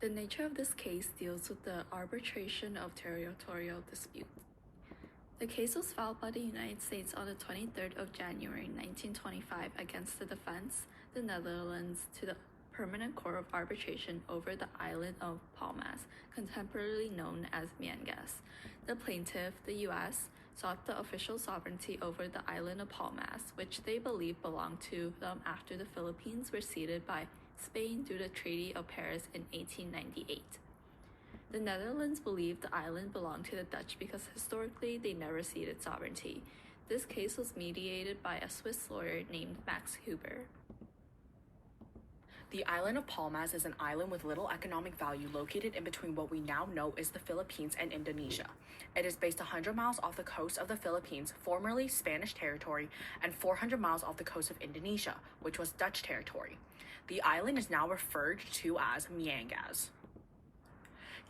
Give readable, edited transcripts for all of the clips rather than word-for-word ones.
The nature of this case deals with the arbitration of territorial disputes. The case was filed by the United States on the 23rd of January 1925 against the defense, the Netherlands, to the Permanent Court of Arbitration over the island of Palmas, contemporarily known as Miangas. The plaintiff, the U.S., sought the official sovereignty over the island of Palmas, which they believed belonged to them after the Philippines were ceded by Spain through the Treaty of Paris in 1898. The Netherlands believed the island belonged to the Dutch because historically they never ceded sovereignty. This case was mediated by a Swiss lawyer named Max Huber. The island of Palmas is an island with little economic value located in between what we now know is the Philippines and Indonesia. It is based 100 miles off the coast of the Philippines, formerly Spanish territory, and 400 miles off the coast of Indonesia, which was Dutch territory. The island is now referred to as Miangas.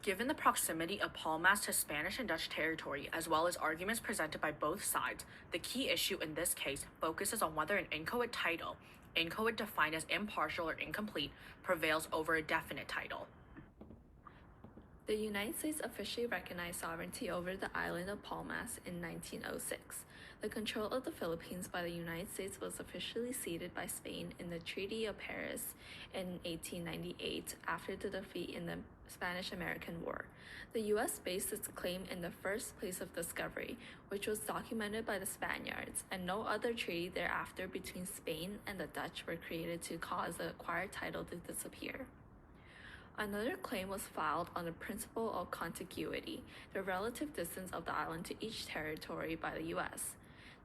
Given the proximity of Palmas to Spanish and Dutch territory, as well as arguments presented by both sides, the key issue in this case focuses on whether an inchoate title, inchoate defined as impartial or incomplete, prevails over a definite title. The United States officially recognized sovereignty over the island of Palmas in 1906. The control of the Philippines by the United States was officially ceded by Spain in the Treaty of Paris in 1898 after the defeat in the Spanish-American War. The U.S. based its claim in the first place of discovery, which was documented by the Spaniards, and no other treaty thereafter between Spain and the Dutch were created to cause the acquired title to disappear. Another claim was filed on the principle of contiguity, the relative distance of the island to each territory by the U.S.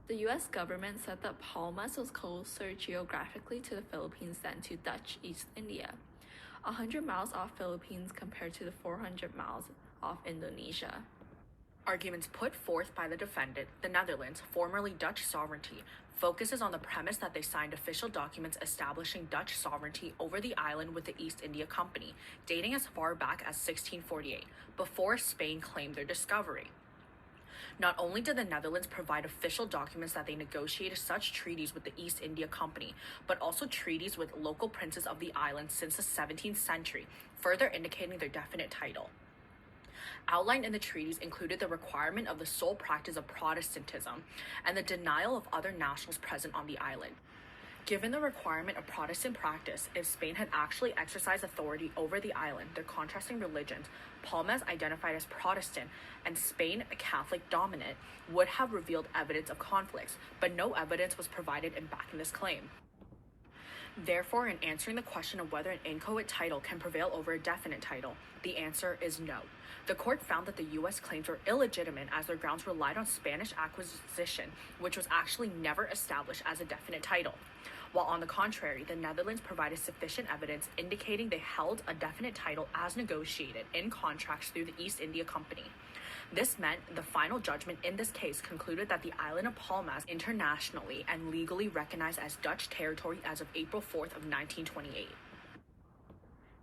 The U.S. government said that Palmas was closer geographically to the Philippines than to Dutch East India, 100 miles off Philippines compared to the 400 miles off Indonesia. Arguments put forth by the defendant, the Netherlands, formerly Dutch sovereignty, focuses on the premise that they signed official documents establishing Dutch sovereignty over the island with the East India Company, dating as far back as 1648, before Spain claimed their discovery. Not only did the Netherlands provide official documents that they negotiated such treaties with the East India Company, but also treaties with local princes of the island since the 17th century, further indicating their definite title. Outlined in the treaties included the requirement of the sole practice of Protestantism and the denial of other nationals present on the island. Given the requirement of Protestant practice, if Spain had actually exercised authority over the island, their contrasting religions, Palmas identified as Protestant and Spain a Catholic dominant, would have revealed evidence of conflicts, but no evidence was provided in backing this claim. Therefore, in answering the question of whether an inchoate title can prevail over a definite title, the answer is no. The court found that the U.S. claims were illegitimate as their grounds relied on Spanish acquisition, which was actually never established as a definite title. While on the contrary, the Netherlands provided sufficient evidence indicating they held a definite title as negotiated in contracts through the East India Company. This meant the final judgment in this case concluded that the island of Palmas internationally and legally recognized as Dutch territory as of April 4th of 1928.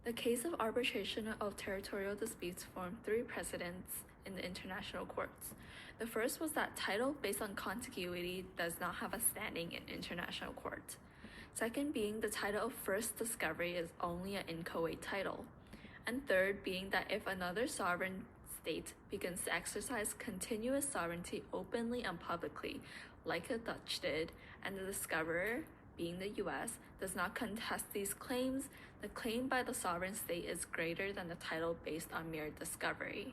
The case of arbitration of territorial disputes formed three precedents in the international courts. The first was that title based on contiguity does not have a standing in international court. Second being the title of first discovery is only an inchoate title. And third being that if another sovereign state begins to exercise continuous sovereignty openly and publicly, like the Dutch did, and the discoverer, being the U.S., does not contest these claims, the claim by the sovereign state is greater than the title based on mere discovery.